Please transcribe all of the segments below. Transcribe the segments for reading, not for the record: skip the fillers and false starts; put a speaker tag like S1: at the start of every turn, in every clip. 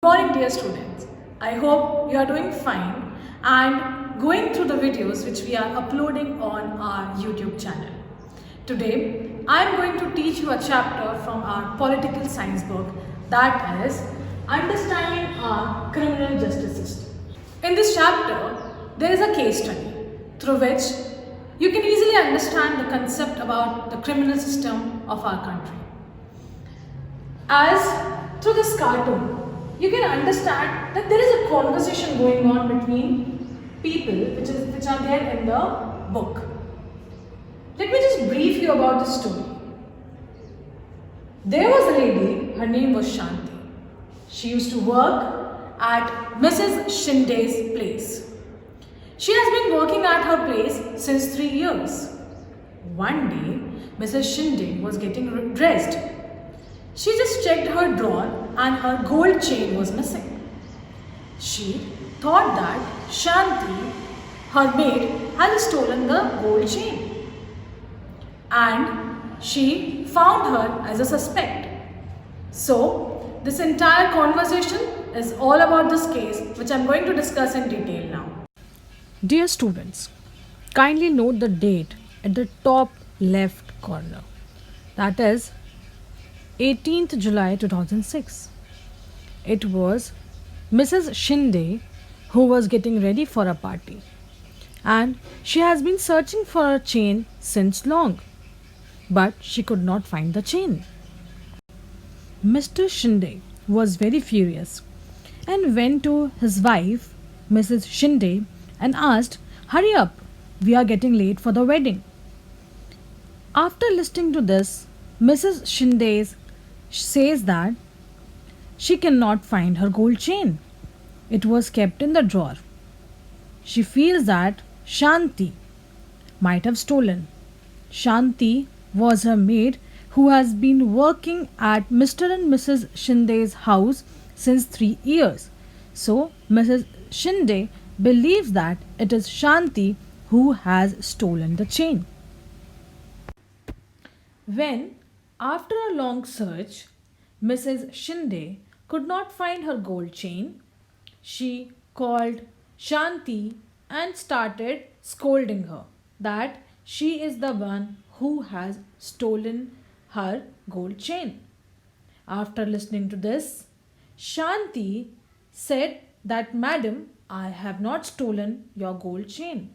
S1: Good morning, dear students. I hope you are doing fine and going through the videos which we are uploading on our YouTube channel. Today, I am going to teach you a chapter from our political science book, that is Understanding Our Criminal Justice System. In this chapter, there is a case study through which you can easily understand the concept about the criminal system of our country. As through this cartoon, you can understand that there is a conversation going on between people which are there in the book. Let me just brief you about the story. There was a lady, her name was Shanti. She used to work at Mrs. Shinde's place. She has been working at her place since 3 years. One day, Mrs. Shinde was getting dressed. She just checked her drawer and her gold chain was missing. She thought that Shanti, her maid, had stolen the gold chain. And she found her as a suspect. So, this entire conversation is all about this case, which I am going to discuss in detail now.
S2: Dear students, kindly note the date at the top left corner. That is 18th July 2006. It was Mrs. Shinde who was getting ready for a party, and she has been searching for a chain since long, but she could not find the chain. Mr. Shinde was very furious and went to his wife, Mrs. Shinde, and asked, "Hurry up, we are getting late for the wedding." After listening to this, Mrs. Shinde says that she cannot find her gold chain. It was kept in the drawer. She feels that Shanti might have stolen. Shanti was her maid who has been working at Mr. and Mrs. Shinde's house since 3 years. So, Mrs. Shinde believes that it is Shanti who has stolen the chain. When, after a long search, Mrs. Shinde could not find her gold chain, she called Shanti and started scolding her that she is the one who has stolen her gold chain. After listening to this, Shanti said that, "Madam, I have not stolen your gold chain."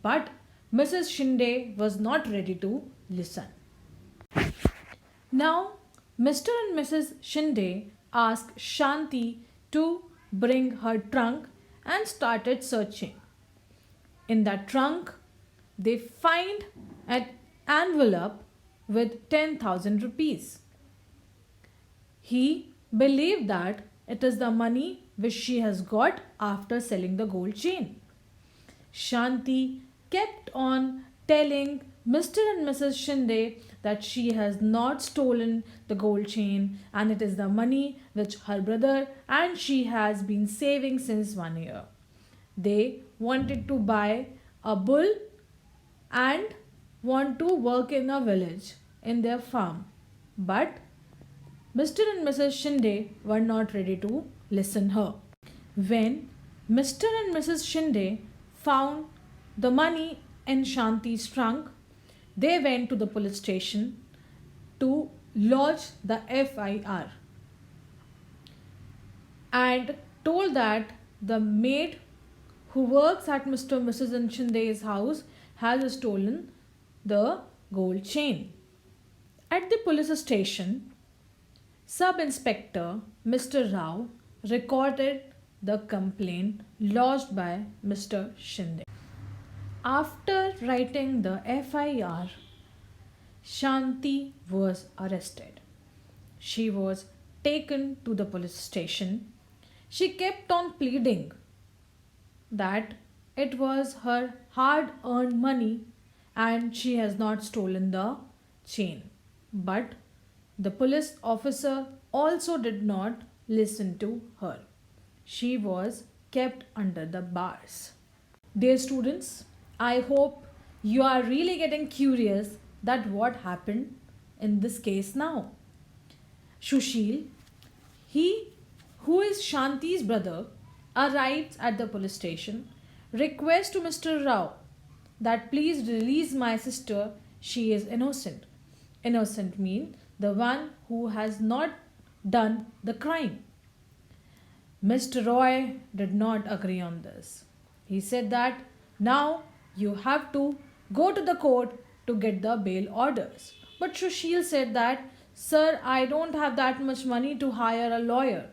S2: But Mrs. Shinde was not ready to listen. Now, Mr. and Mrs. Shinde asked Shanti to bring her trunk and started searching. In that trunk, they find an envelope with 10,000 rupees. He believed that it is the money which she has got after selling the gold chain. Shanti kept on telling Mr. and Mrs. Shinde that she has not stolen the gold chain and it is the money which her brother and she has been saving since 1 year. They wanted to buy a bull and want to work in a village in their farm. But Mr. and Mrs. Shinde were not ready to listen her. When Mr. and Mrs. Shinde found the money in Shanti's trunk, they went to the police station to lodge the FIR and told that the maid who works at Mr. and Mrs. Shinde's house has stolen the gold chain. At the police station, Sub Inspector Mr. Rao recorded the complaint lodged by Mr. Shinde. After writing the FIR, Shanti was arrested. She was taken to the police station. She kept on pleading that it was her hard earned money and she has not stolen the chain. But the police officer also did not listen to her. She was kept under the bars. Dear students, I hope you are really getting curious that what happened in this case now. Sushil, he who is Shanti's brother, arrives at the police station, requests to Mr. Rao that please release my sister, she is innocent. Innocent mean the one who has not done the crime. Mr. Roy did not agree on this. He said that now you have to go to the court to get the bail orders. But Sushil said that, Sir, I don't have that much money to hire a lawyer.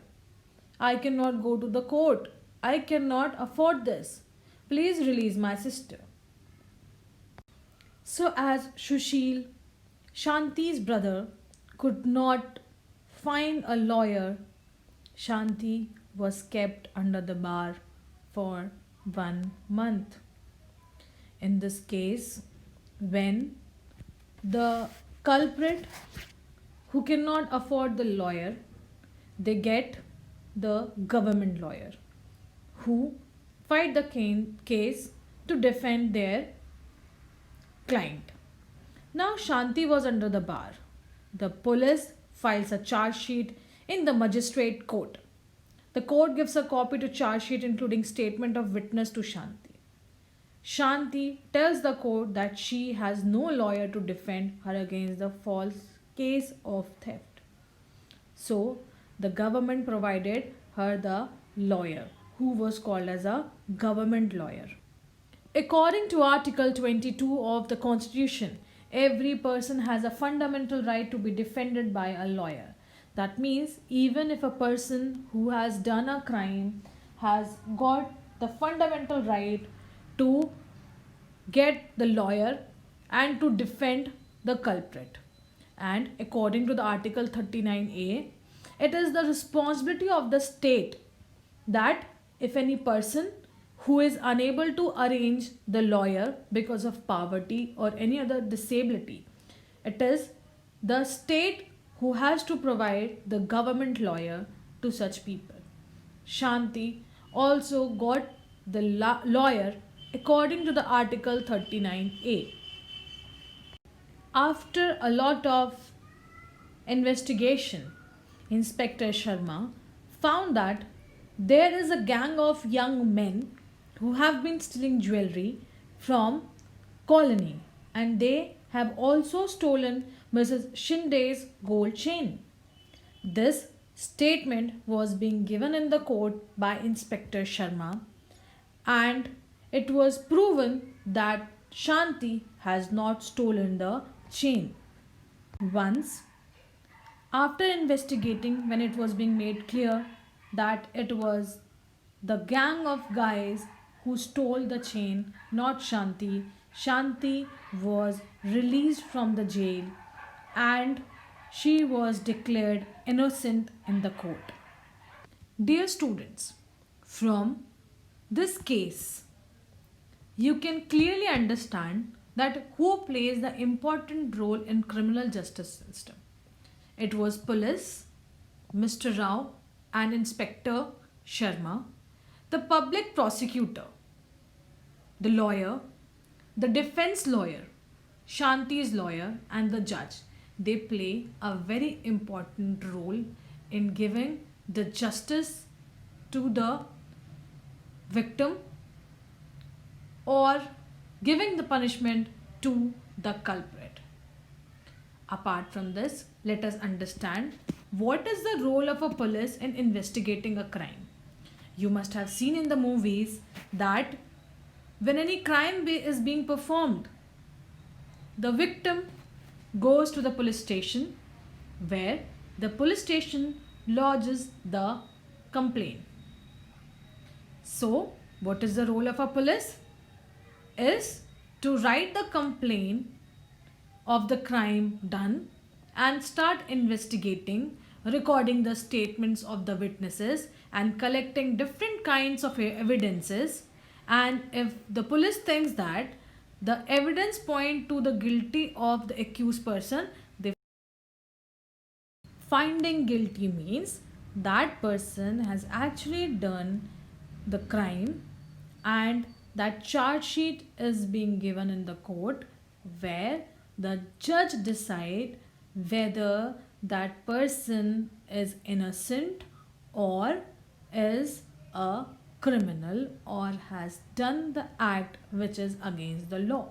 S2: I cannot go to the court. I cannot afford this. Please release my sister. So, as Sushil, Shanti's brother, could not find a lawyer, Shanti was kept under the bar for 1 month. In this case, when the culprit who cannot afford the lawyer, they get the government lawyer who fight the case to defend their client. Now Shanti was under the bar. The police files a charge sheet in the magistrate court. The court gives a copy to charge sheet including statement of witness to Shanti. Shanti tells the court that she has no lawyer to defend her against the false case of theft. So the government provided her the lawyer who was called as a government lawyer. According to Article 22 of the Constitution, every person has a fundamental right to be defended by a lawyer. That means even if a person who has done a crime has got the fundamental right to get the lawyer and to defend the culprit. And according to the Article 39A, it is the responsibility of the state that if any person who is unable to arrange the lawyer because of poverty or any other disability, it is the state who has to provide the government lawyer to such people. Shanti also got the lawyer according to the Article 39A. After a lot of investigation, Inspector Sharma found that there is a gang of young men who have been stealing jewelry from colony and they have also stolen Mrs. Shinde's gold chain. This statement was being given in the court by Inspector Sharma and it was proven that Shanti has not stolen the chain. Once, after investigating, when it was being made clear that it was the gang of guys who stole the chain, not Shanti, Shanti was released from the jail and she was declared innocent in the court. Dear students, from this case, you can clearly understand that who plays the important role in criminal justice system. It was police, Mr. Rao and Inspector Sharma, the public prosecutor, the lawyer, the defense lawyer, Shanti's lawyer and the judge. They play a very important role in giving the justice to the victim or giving the punishment to the culprit. Apart from this, let us understand what is the role of a police in investigating a crime. You must have seen in the movies that when any crime is being performed, the victim goes to the police station where the police station lodges the complaint. So, what is the role of a police? Is to write the complaint of the crime done and start investigating, recording the statements of the witnesses and collecting different kinds of evidences. And if the police thinks that the evidence point to the guilty of the accused person, they finding guilty means that person has actually done the crime and that charge sheet is being given in the court where the judge decide whether that person is innocent or is a criminal or has done the act which is against the law.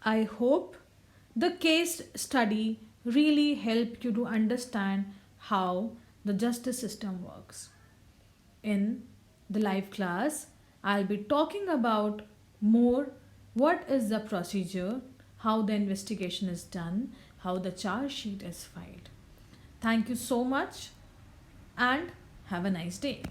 S2: I hope the case study really helped you to understand how the justice system works. In the live class, I'll be talking about more what is the procedure, how the investigation is done, how the charge sheet is filed. Thank you so much and have a nice day.